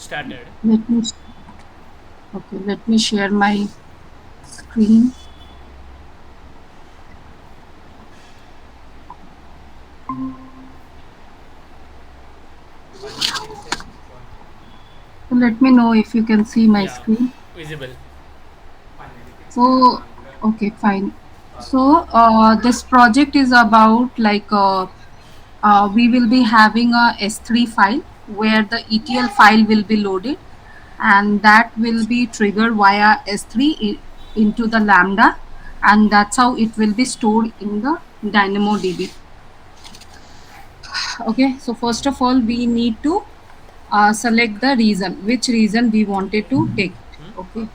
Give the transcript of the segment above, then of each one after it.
Started. Let me okay. Let me share my screen. So let me know if you can see my Yeah, screen. visible. So okay, fine. So this project is about like we will be having a S3 file where the ETL file will be loaded, and that will be triggered via S3 into the Lambda, and that's how it will be stored in the DynamoDB. Okay, so first of all, we need to select the reason, which reason we wanted to take. Okay,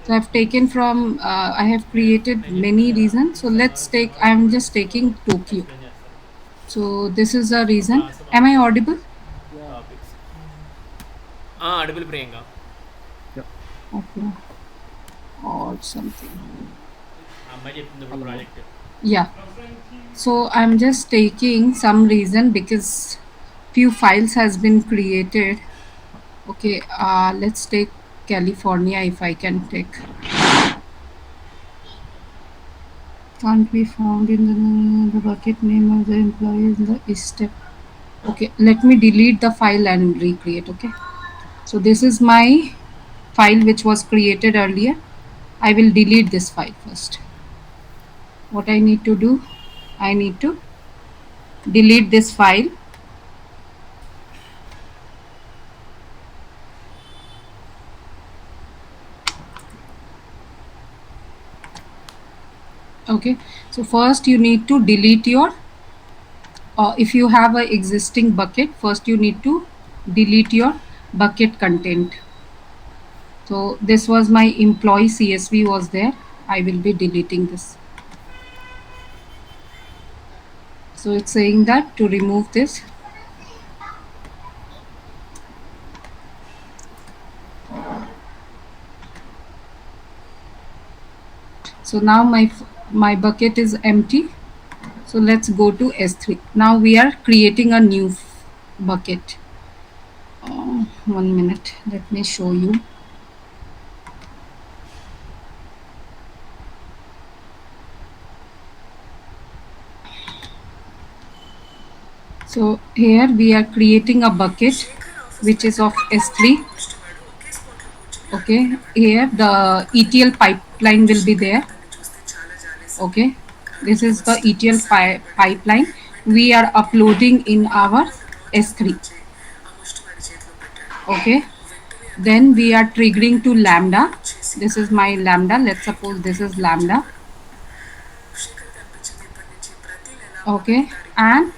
so I've taken from, I have created నేను many చెప్పాను కదా reasons. So let's శనివారం take, శనివారం I'm ఒకటి just taking Tokyo. Explain చేస్తారు So this is a ఒక reason. Class Am I పంపించారు audible? Yeah. Topics అడుగులు Priyanka Yeah. Okay, or something. ఆ అమ్మాయి చెప్తుంది ఇప్పుడు Hello. Project Yeah. So I'm just taking some reason because few files has been created. Okay, let's take California if I can take. Can't be found in the bucket name of the employee in the step. Okay, let me delete the file and recreate. Okay, so this is my file which was created earlier. I will delete this file first. What I need to do, I need to delete this file. Okay, so first you need to delete your, if you have a existing bucket, first you need to delete your bucket content. So this was my employee CSV was there. I will be deleting this. So it's saying that to remove this. So now my bucket is empty. So let's go to S3. Now we are creating a new bucket. 1 minute. Let me show you. So here we are creating a bucket which is of S3. Okay, here the ETL pipeline will be there. Okay, this is the ETL pipeline we are uploading in our S3. Okay, then we are triggering to Lambda. This is my Lambda. Let's suppose this is Lambda. Okay, and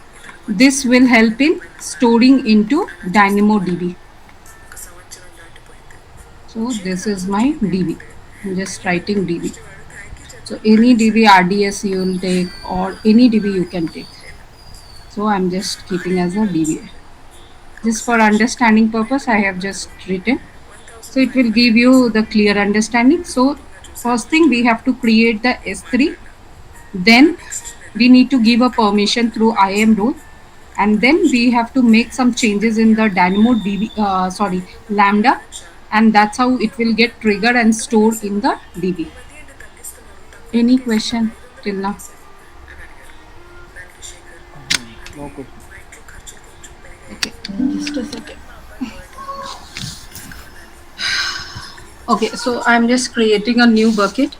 this will help in storing into DynamoDB. So this is my DB. I'm just writing DB. So any DB RDS you will take, or any DB you can take. So I'm just keeping as a DB. Just for understanding purpose, I have just written. So it will give you the clear understanding. So first thing we have to create the S3. Then we need to give a permission through IAM role. And then we have to make some changes in the Dynamo DB, Lambda. And that's how it will get triggered and stored in the DB. Any question till now? No question. Okay, just a second. Okay, so I'm just creating a new bucket.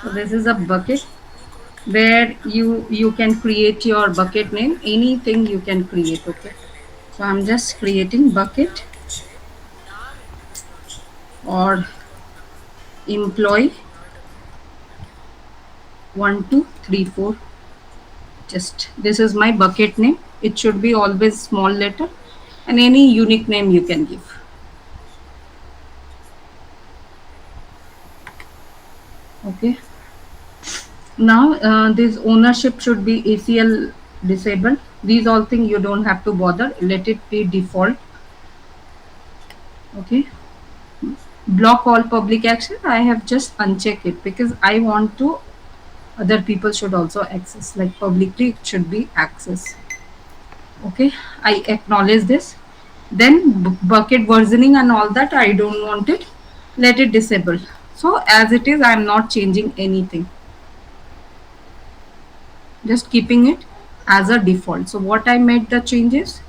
So this is a bucket where you can create your bucket name, anything you can create. Okay, so I'm just creating bucket or employee 1234. Just this is my bucket name. It should be always small letter, and any unique name you can give. Okay, now this ownership should be ACL disabled. These all things you don't have to bother, let it be default. Okay, block all public action, I have just uncheck it because I want to other people should also access, like publicly it should be access. Okay, I acknowledge this. Then bucket versioning and all that, I don't want it. Let it disable. So as it is, I am not changing anything. Just keeping it as a default. So what I made the changes,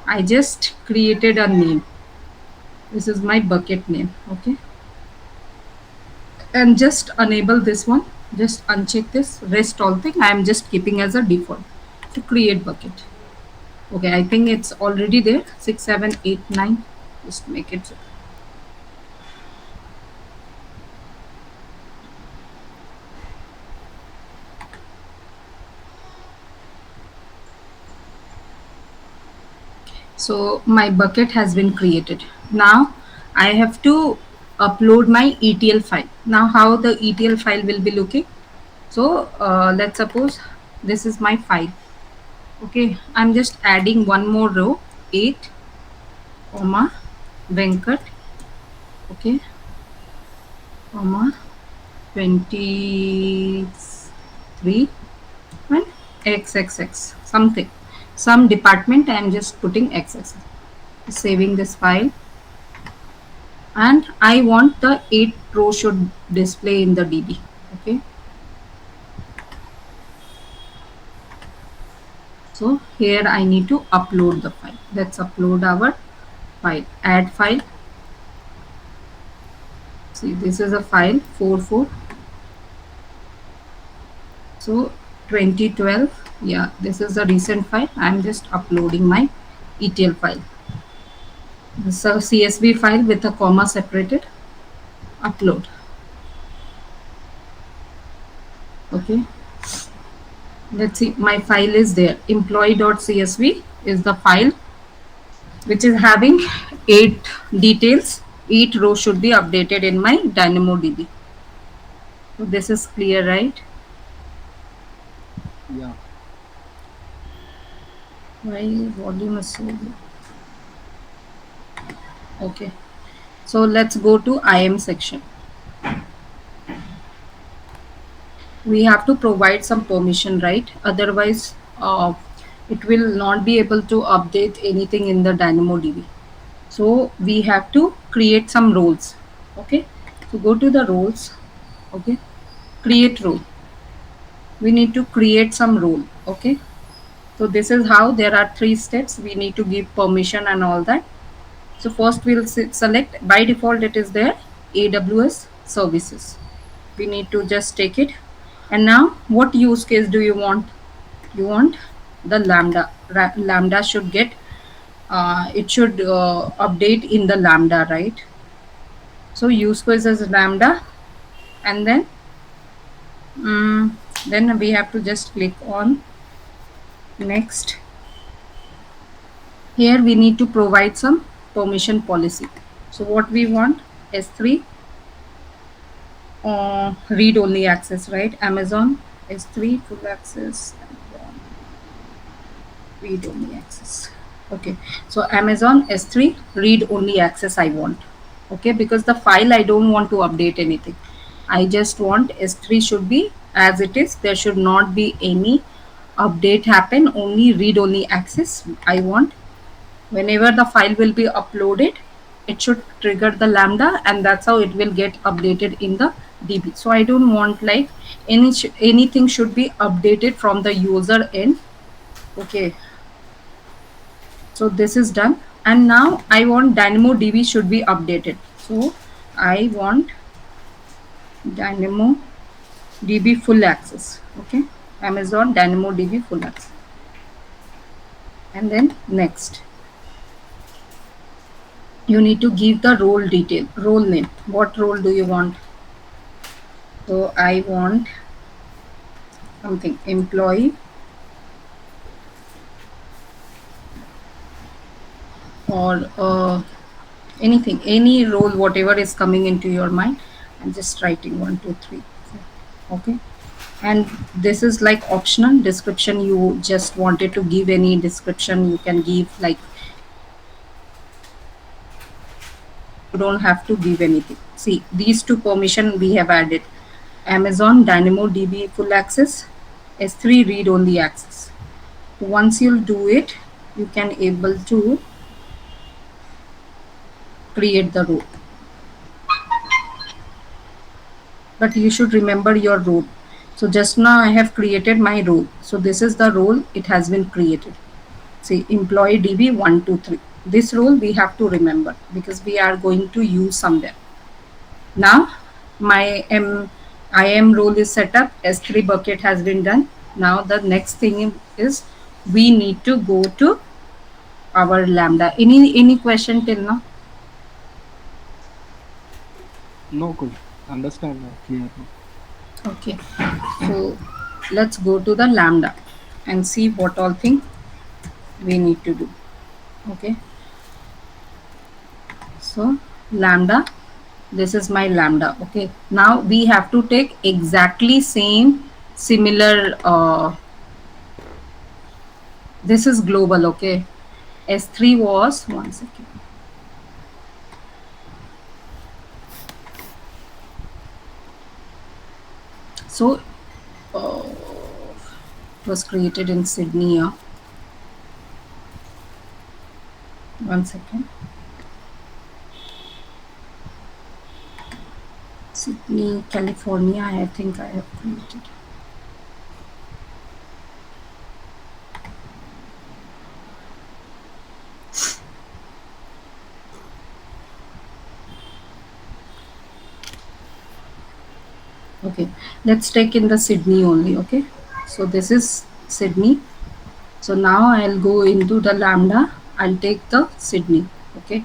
I just created a name. This is my bucket name. Okay, and just enable this one. Just uncheck this rest all thing. I am just keeping as a default to create bucket. Okay, I think it's already there. 6, 7, 8, 9. Just make it. So my bucket has been created. Now I have to upload my ETL file. Now how the ETL file will be looking? So let's suppose this is my file. Okay, I'm just adding one more row, 8, comma, Venkat, okay, comma, 23, and XXX, something. Some department I am just putting XXX. Saving this file. And I want the 8 row should display in the DB. Okay. So here I need to upload the file. Let's upload our file. Add file. See, this is a file 44. So 2012. Yeah, this is a recent file. I'm just uploading my ETL file. This is a CSV file with a comma separated. Upload. Okay. Let's see, my file is there. Employee.csv is the file which is having 8 details. 8 rows should be updated in my DynamoDB. So this is clear, right? Yeah. Why volume is so low? Okay. So let's go to IAM section. We have to provide some permission, right? Otherwise, it will not be able to update anything in the DynamoDB. So we have to create some roles. Okay. So go to the roles. Okay. Create role. We need to create some role. Okay. So this is how there are 3 steps. We need to give permission and all that. So first we'll select, by default it is there, AWS services. We need to just take it. And now what use case do you want? You want the Lambda. Lambda should get, it should update in the Lambda, right? So use case is Lambda. And then we have to just click on next. Here we need to provide some permission policy. So what we want, S3 read only access, right? Amazon S3 full access, read only access. Okay, so Amazon S3 read only access I want. Okay, because the file I don't want to update anything. I just want S3 should be as it is. There should not be any update happen, only read only access I want. Whenever the file will be uploaded, it should trigger the Lambda, and that's how it will get updated in the DB. So I don't want like anything should be updated from the user end. Okay, so this is done. And now I want DynamoDB should be updated. So I want DynamoDB full access. Okay, Amazon DynamoDB full access. And then next, you need to give the role detail, role name. What role do you want? So I want something, employee, or anything, any role, whatever is coming into your mind. I'm just writing 1, 2, 3. Okay, and this is like optional description. You just wanted to give any description, you can give, like you don't have to give anything. See, these 2 permission we have added: Amazon DynamoDB full access, S3 read only access. Once you'll do it, you can able to create the role. But you should remember your role. So just now I have created my role. So this is the role, it has been created. See, employee DB 123. This role we have to remember because we are going to use somewhere. Now my IAM role is set up, S3 bucket has been done. Now the next thing is we need to go to our Lambda. Any question till now? No question. Understand clear now. Okay. So let's go to the Lambda and see what all thing we need to do. Okay. So Lambda, this is my Lambda. Okay. Now we have to take exactly same similar this is global. Okay. S3 was 1 second. So it was created in Sydney. 1 second. Sydney, California, I think I have created. Okay, let's take in the Sydney only. Okay, so this is Sydney. So now I'll go into the Lambda. I'll take the Sydney. Okay,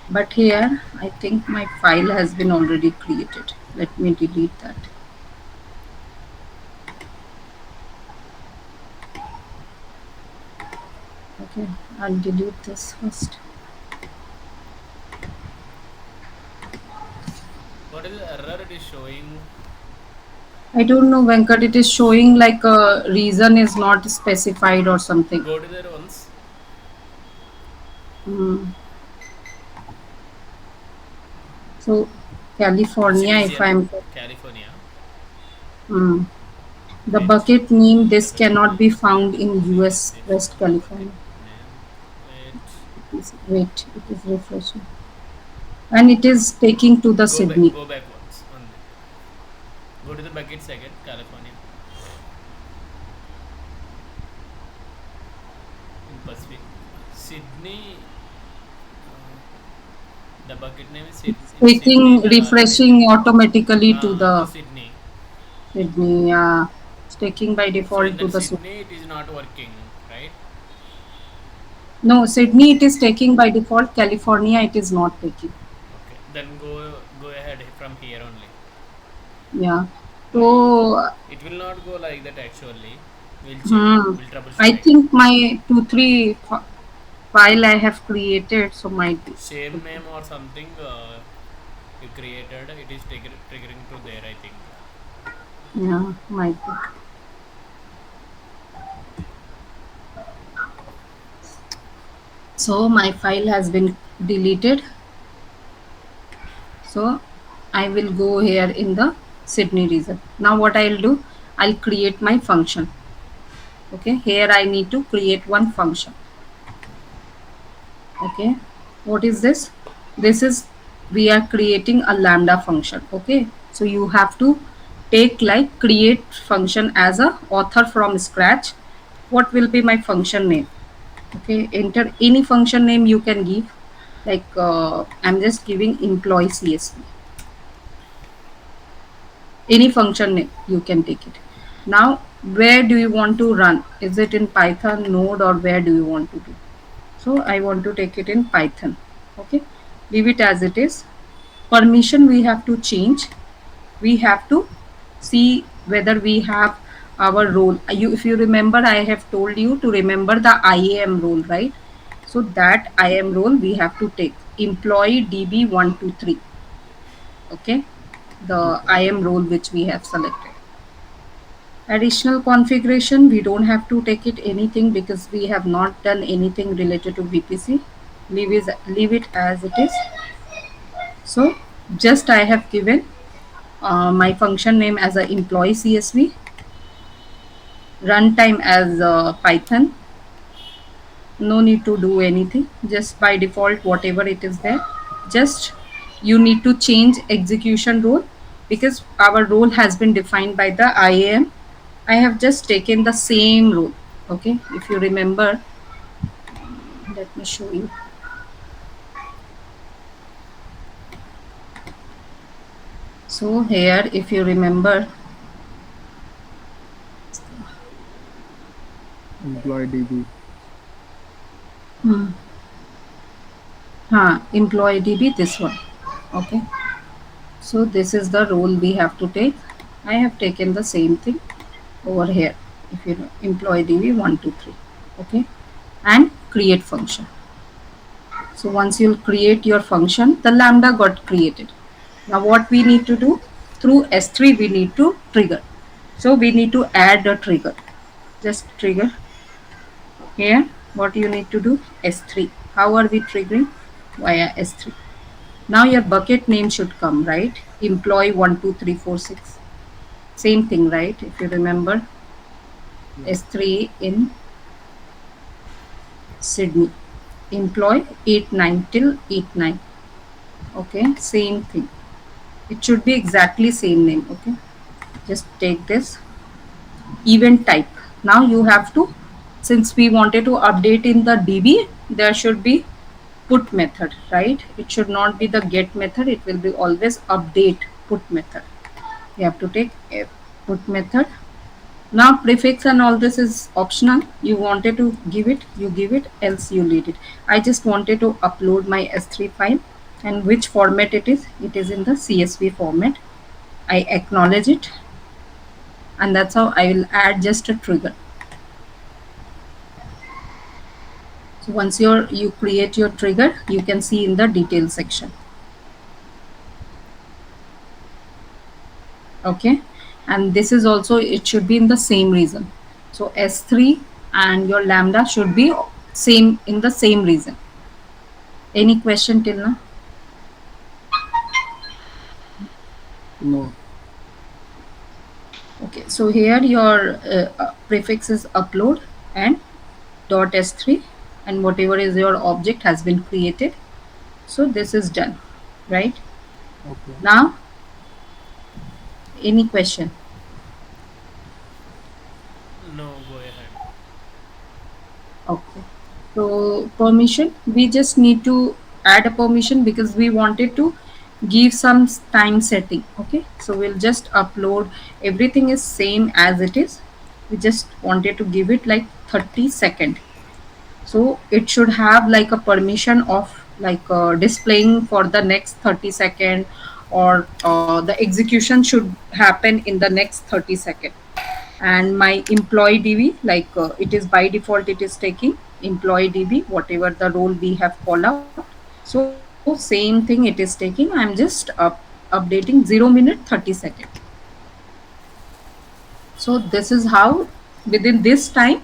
but here I think my file has been already created. Let me delete that. Okay, I'll delete this first. What is the error it is showing? I don't know, Venkat. It is showing like a reason is not specified or something. Go to there once. So California, if I'm California. the Wait. bucket name, this cannot be found in US West California. Wait. Wait, it is refreshing. And it is taking to the Sydney. Go back once. Only. Go to the bucket second, California. In Pacific. Sydney. The bucket name is Taking, refreshing automatically to the Sydney. Sydney. Yeah, it's taking by So default in to that the Sydney, it is not working, right? No, Sydney it is taking by default. California it is not taking. Okay, then go ahead from here only. Yeah. So It will not go like that actually. We'll check. hmm, We'll troubleshoot. I think my 2-3 file I have created, so might be same name or something you created. It is triggering to there, I think. yeah, might be. So my file has been deleted. So I will go here in the Sydney region. Now what I'll do, I'll create my function. Okay, here I need to create one function. Okay, what is this? This is, we are creating a Lambda function. Okay, so you have to take like create function as a author from scratch. What will be my function name? Okay, enter any function name you can give, like I'm just giving employee CSV. Any function name you can take it. Now where do you want to run? Is it in Python, Node, or where do you want to do? So I want to take it in Python. Okay, leave it as it is. Permission we have to change. We have to see whether we have our role. If you remember, I have told you to remember the IAM role, right? So that IAM role we have to take employee DB 123. Okay, the IAM role which we have selected. Additional configuration, we don't have to take it anything because we have not done anything related to VPC. Leave it as it is. So just I have given my function name as a employee CSV, runtime as Python, No need to do anything. Just by default, whatever it is there, just you need to change execution role because our role has been defined by the IAM. I have just taken the same role. Okay, if you remember, let me show you. So here, if you remember, Employee DB. hmm, employee DB, this one. Okay, so this is the role we have to take. I have taken the same thing over here. If you know, employee DB 123. Okay, and create function. So once you'll create your function, the lambda got created. Now what we need to do, through S3 we need to trigger. So we need to add a trigger. Just trigger here. What you need to do, S3. How are we triggering? Via S3. Now your bucket name should come, right? Employee 12346. Same thing, right? If you remember, Yeah. S3 in Sydney. Employee 89 till 89. Okay, same thing. It should be exactly same name. Okay, just take this event type. Now you have to, since we wanted to update in the DB, there should be put method, right? It should not be the get method. It will be always update put method. You have to take a put method. Now prefix and all this is optional. You wanted to give it, you give it, else you leave it. I just wanted to upload my S3 file, and which format it is. It is in the CSV format. I acknowledge it, and that's how I will add just a trigger. So once you create your trigger, you can see in the details section. Okay, and this is also, it should be in the same reason. So S3 and your lambda should be same in the same reason. Any question till now? No. Okay, so here your prefix is upload and dot s3, and whatever is your object has been created. So this is done, right? Okay. Now any question? No, go ahead. Okay, so permission, we just need to add a permission because we wanted to give some time setting. Okay, so we'll just upload, everything is same as it is. We just wanted to give it like 30 seconds. So it should have like a permission of like displaying for the next 30 seconds, or the execution should happen in the next 30 seconds. And my employee DB, like it is by default, it is taking employee DB, whatever the role we have called out. So same thing it is taking. I'm just updating 0 minute 30 seconds. So this is how within this time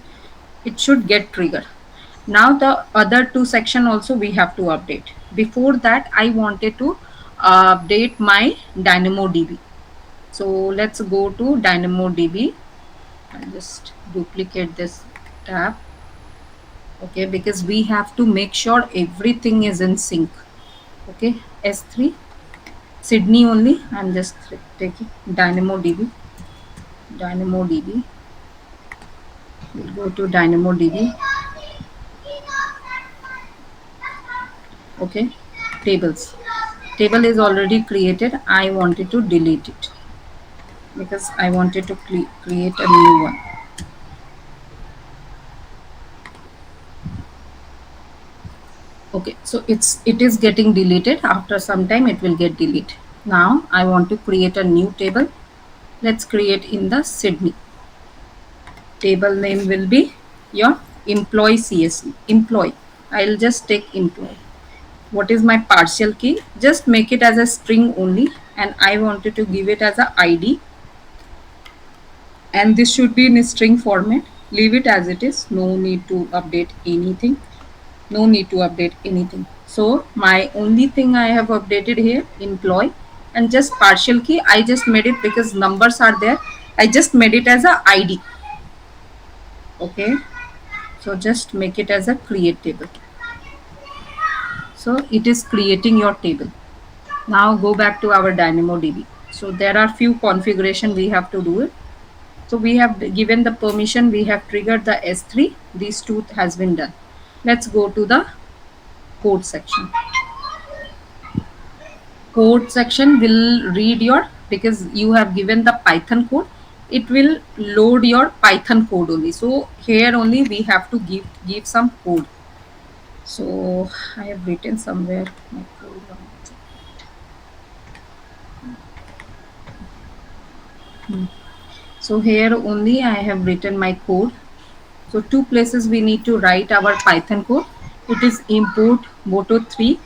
it should get triggered. Now the other two section also we have to update. Before that, I wanted to update my DynamoDB. So let's go to DynamoDB. I'll just duplicate this tab. Okay, because we have to make sure everything is in sync. Okay, S3 Sydney only. I'm just taking DynamoDB. DynamoDB. We'll go to DynamoDB. Okay, tables. Table is already created. I wanted to delete it because I wanted to create a new one. Okay, so it is getting deleted. After some time it will get deleted. Now I want to create a new table. Let's create in the Sydney. Table name will be your employee CSV. Employee. I'll just take employee. What is my partial key? Just make it as a string only, and I wanted to give it as a ID, and this should be in a string format. Leave it as it is. No need to update anything. No need to update anything. So my only thing I have updated here, employee, and just partial key. I just made it because numbers are there. I just made it as a ID. Okay, So just make it as a create table. So it is creating your table. Now go back to our DynamoDB. So there are few configuration we have to do it. So we have given the permission, we have triggered the S3. These two has been done. Let's go to the code section. Code section will read your, because you have given the Python code, it will load your Python code only. So here only we have to give some code. So I have written somewhere my code. So here only I have written my code. So two places we need to write our Python code. It is import Moto3.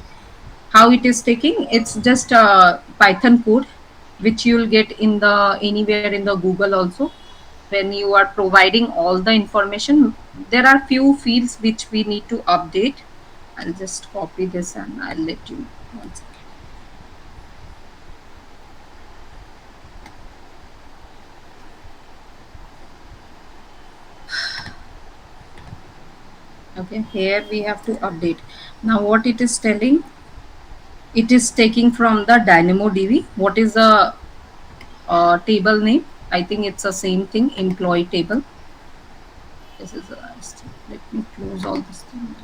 How it is taking? It's just a Python code which you will get in the anywhere in the Google also. When you are providing all the information, there are few fields which we need to update. I'll just copy this and I'll let you know. One second. Okay, here we have to update. Now what it is telling, it is taking from the DynamoDB. What is the table name? I think it's the same thing, employee table. This is let me close all this thing.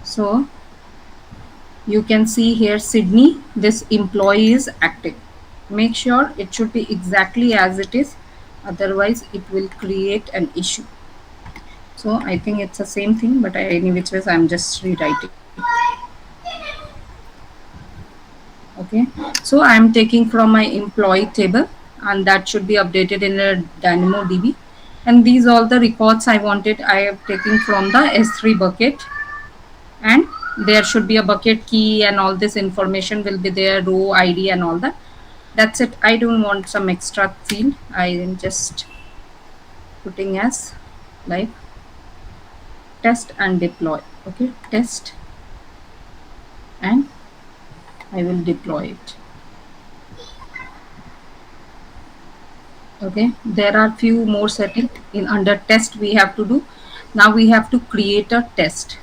So you can see here Sydney, this employee is active. Make sure it should be exactly as it is, otherwise it will create an issue. So I think it's the same thing, but any which ways I'm just rewriting. Okay, so I'm taking from my employee table, and that should be updated in a DynamoDB. And these all the records I wanted, I have taken from the S3 bucket, and there should be a bucket key and all this information will be there, row ID and all that. That's it. I don't want some extra field. I am just putting as like test and deploy. Okay, test, and I will deploy it. Okay, there are few more settings in under test we have to do. Now we have to create a test.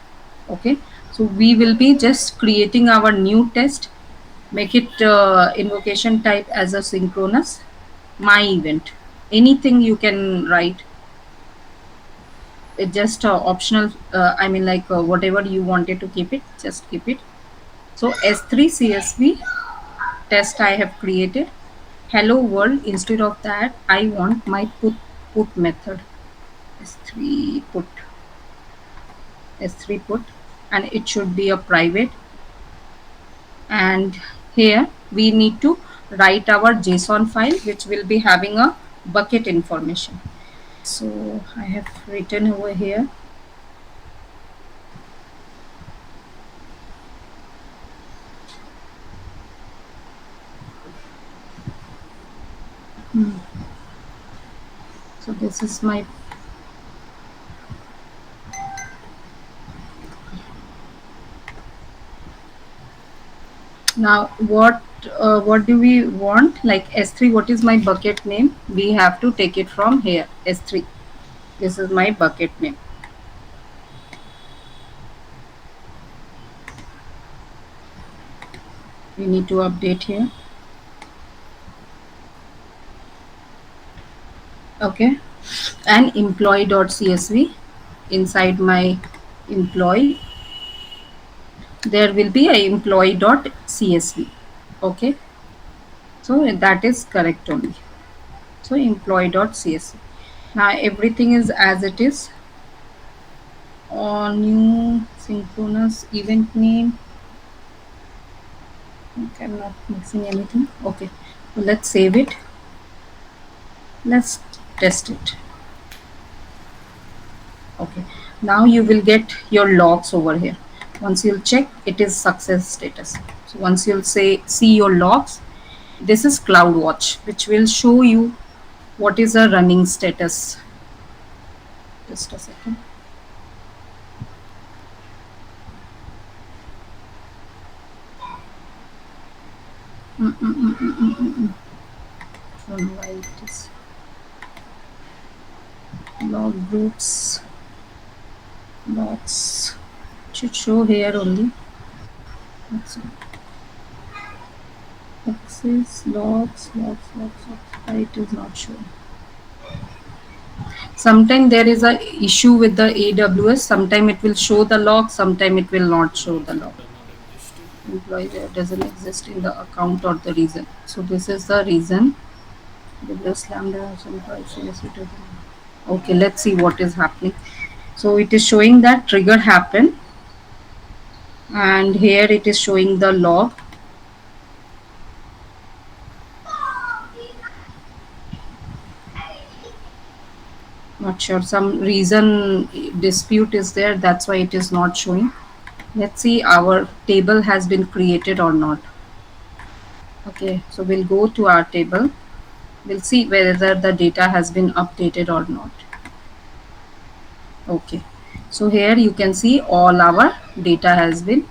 Okay, so we will be just creating our new test. Make it invocation type as a synchronous, my event, anything you can write. It just optional, I mean like whatever you wanted to keep it, just keep it. So S3 CSV test I have created. Hello world, instead of that I want my put method. S3 put, S3 put, and it should be a private. And here we need to write our JSON file which will be having a bucket information. So I have written over here. So this is my now what do we want, like S3, what is my bucket name? We have to take it from here, S3. This is my bucket name. We need to update here. Okay, and employee.csv, inside my employee there will be a employee.csv. Okay, so that is correct only. So employee.csv. Now everything is as it is. On new synchronous event name, okay, I'm not mixing anything. Okay, so let's save it. Let's test it. Okay, now you will get your logs over here. Once you'll check, it is success status. So once you'll say see your logs, this is CloudWatch, which will show you what is a running status. Just a second. I don't know why it is. log groups, logs. Should show here only. That's it. Access logs. Why it is not showing? Sometimes there is a issue with the AWS. Sometimes it will show the log. Sometimes it will not show No, the sir, log. it does not exist. Employee there doesn't exist in the account or the reason. So this is the reason. AWS Lambda employee CSV doesn't. Okay, let's see what is happening. So it is showing that trigger happened, and here it is showing the log. Not sure, some reason dispute is there, that's why it is not showing. Let's see our table has been created or not. Okay, so we'll go to our table. We'll see whether the data has been updated or not. Okay, so here you can see all our data has been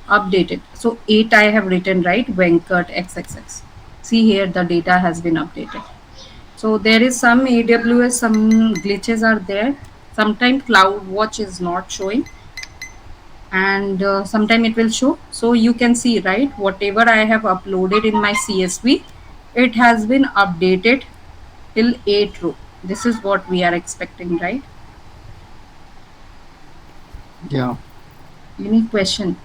updated. So 8 I have written, right? Venkat XXX. See here the data has been updated. So there is some AWS, some glitches are there. Sometimes CloudWatch is not showing, and sometime it will show. So you can see, right, whatever I have uploaded in my CSV, it has been updated till 8 row. This is what we are expecting, right? Yeah. Any question?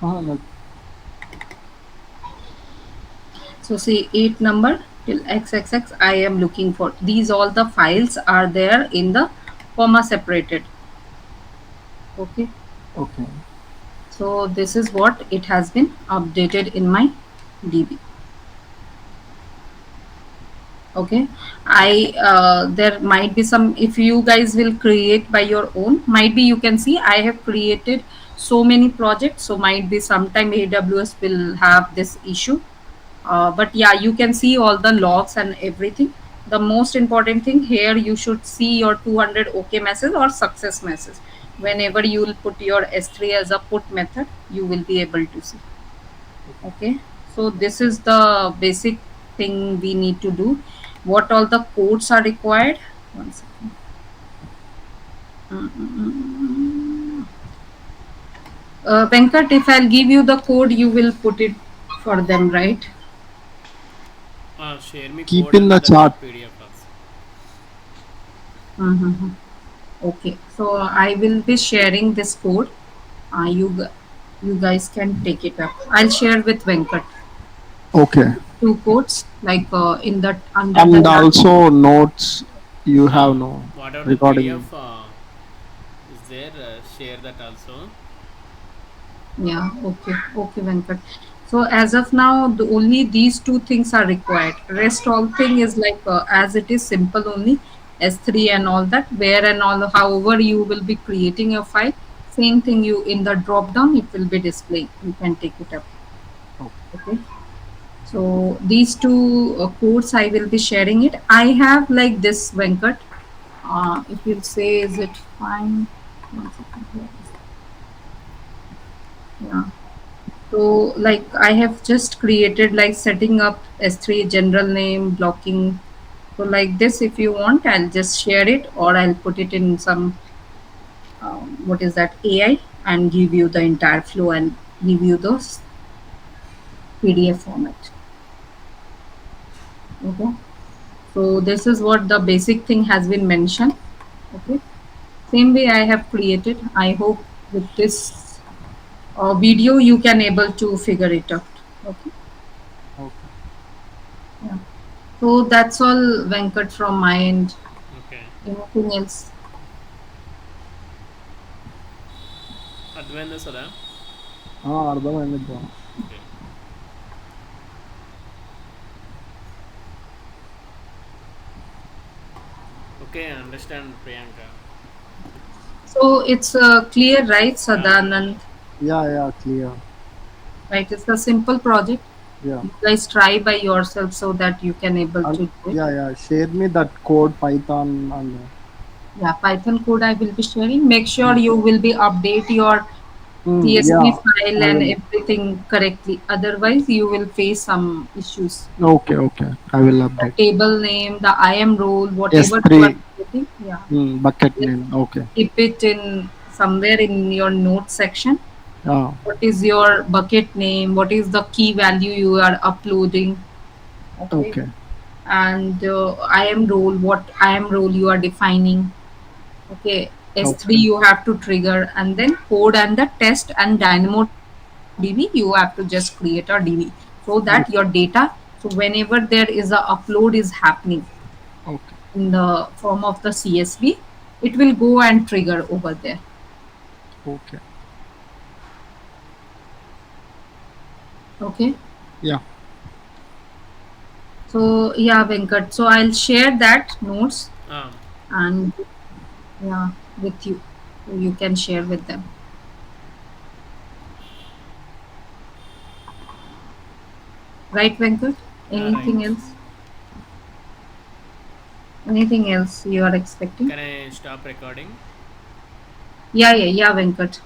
Like, So say 8 number till XXX I am looking for. These all the files are there in the comma separated. Okay. okay. So this is what it has been updated in my DB. Okay, I there might be some, if you guys will create by your own, might be you can see I have created so many projects, so might be sometime AWS will have this issue. But yeah, you can see all the logs and everything. The most important thing here, you should see your 200 OK message or success message. Whenever you will put your S3 as a put method, you will be able to see. Okay, so this is the basic thing we need to do. What all the codes are required? One second. Venkat, if I'll give you the code, you will put it for them, right? Share me Keep code in the chat. PDF also. Okay, so I will be sharing this code. You guys can take it up. I'll share with Venkat Okay. two codes, like in the under And the also notes you have no Whatever the recording. PDF is there, share that also. Yeah, okay, Venkat. So as of now, only these two things are required. Rest all thing is like as it is simple only, S3 and all that, where and all. However, you will be creating a file. Same thing, you in the drop down it will be displaying. You can take it up. Okay. So these two codes I will be sharing it. I have like this, Venkat. If you'll say, is it fine? One second, where is it? Yeah. So like I have just created like setting up S3 general name blocking. So like this, if you want, I'll just share it or I'll put it in some, what is that, AI, and give you the entire flow and give you those PDF format. Okay. So this is what the basic thing has been mentioned. Okay. Same way I have created. I hope with this video you can able to figure it out. Okay. Okay. Yeah. So that's all, Venkat, from my end. Okay. Anything else? Advanced sada. అర్థమైంది bro. Okay. Okay, I understand, Priyanka. So it's clear, right, Sadanand? Yeah, clear. Right, it's a simple project. Yeah. You guys try by yourself so that you can able And to do it. yeah, share me that code Python and Yeah, Python code I will be sharing. Make sure you will be update your CSV yeah, file I and will. everything correctly. Otherwise, you will face some issues. Okay, I will The update. table name, the IAM role, whatever you are S3 think. Yeah. Bucket Just name. Okay. keep it in somewhere in your notes section. Ah, What is your bucket name? What is the key value you are uploading? Okay. okay. And IAM role, what IAM role you are defining. Okay. S3 Okay. you have to trigger, and then code and the test and DynamoDB you have to just create a DB so that your Okay. data, so whenever there is a upload is happening Okay. in the form of the CSV, it will go and trigger over there. Okay. Okay. Yeah. So yeah, Venkat. So I'll share that notes um, and yeah, with you. So you can share with them. Right, Venkat? yeah, right. Anything else? Anything else you are expecting? Can I stop recording? Yeah, Venkat.